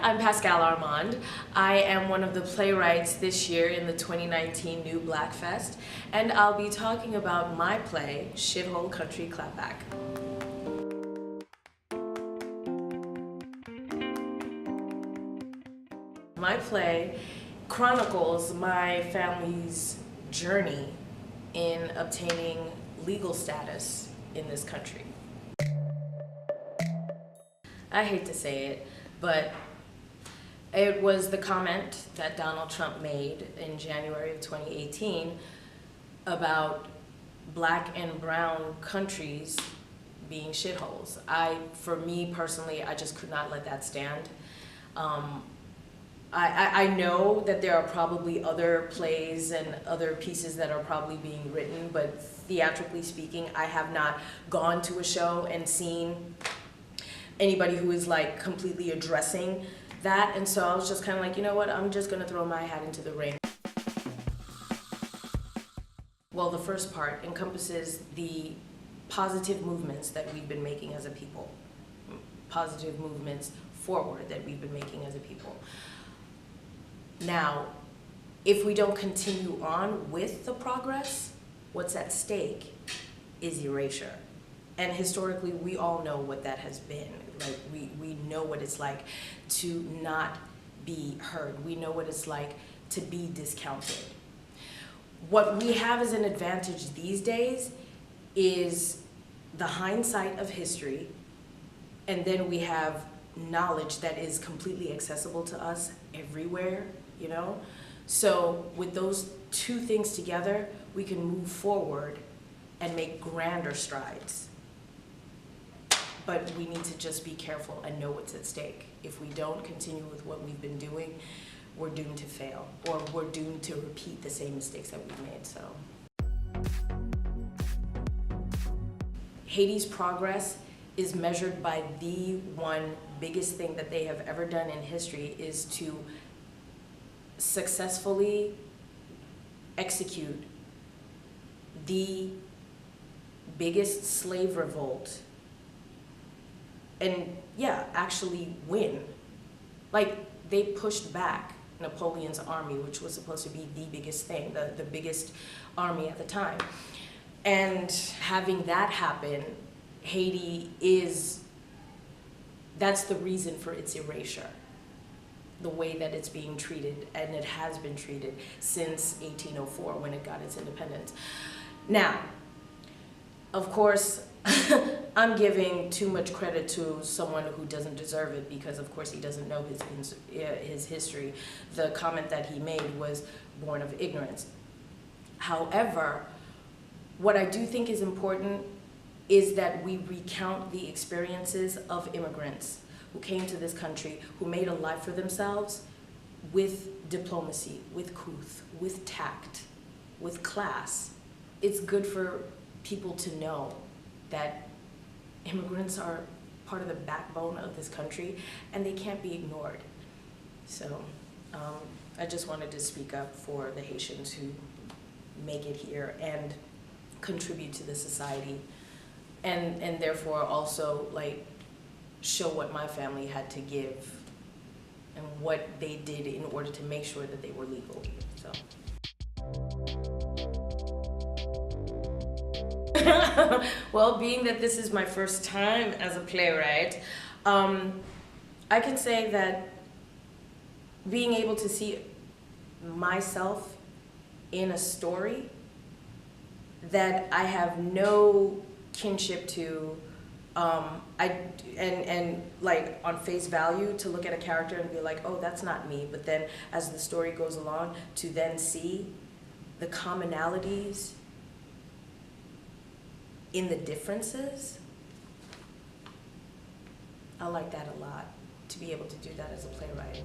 I'm Pascale Armand. I am one of the playwrights this year in the 2019 New Black Fest, and I'll be talking about my play, Shithole Country Clapback. My play chronicles my family's journey in obtaining legal status in this country. I hate to say it, but it was the comment that Donald Trump made in January of 2018 about black and brown countries being shitholes. For me personally, I just could not let that stand. I know that there are probably other plays and other pieces that are probably being written, but theatrically speaking, I have not gone to a show and seen anybody who is like completely addressing that, and so I was just kind of like, you know what, I'm just gonna throw my hat into the ring. Well, the first part encompasses the positive movements that we've been making as a people, positive movements forward that we've been making as a people. Now, if we don't continue on with the progress, what's at stake is erasure. And historically, we all know what that has been. Like, we know what it's like to not be heard. We know what it's like to be discounted. What we have as an advantage these days is the hindsight of history, and then we have knowledge that is completely accessible to us everywhere, you know? So with those two things together, we can move forward and make grander strides. But we need to just be careful and know what's at stake. If we don't continue with what we've been doing, we're doomed to fail, or we're doomed to repeat the same mistakes that we've made, so. Haiti's progress is measured by the one biggest thing that they have ever done in history, is to successfully execute the biggest slave revolt and actually win. Like, they pushed back Napoleon's army, which was supposed to be the biggest thing, the biggest army at the time. And having that happen, Haiti that's the reason for its erasure, the way that it's being treated, and it has been treated since 1804 when it got its independence. Now, of course, I'm giving too much credit to someone who doesn't deserve it, because of course he doesn't know his history. The comment that he made was born of ignorance. However, what I do think is important is that we recount the experiences of immigrants who came to this country, who made a life for themselves with diplomacy, with couth, with tact, with class. It's good for people to know that immigrants are part of the backbone of this country, and they can't be ignored. So I just wanted to speak up for the Haitians who make it here and contribute to the society, and therefore also like show what my family had to give and what they did in order to make sure that they were legal. So. Well, being that this is my first time as a playwright, I can say that being able to see myself in a story that I have no kinship to, and like on face value, to look at a character and be like, oh, that's not me. But then as the story goes along, to then see the commonalities in the differences, I like that a lot, to be able to do that as a playwright.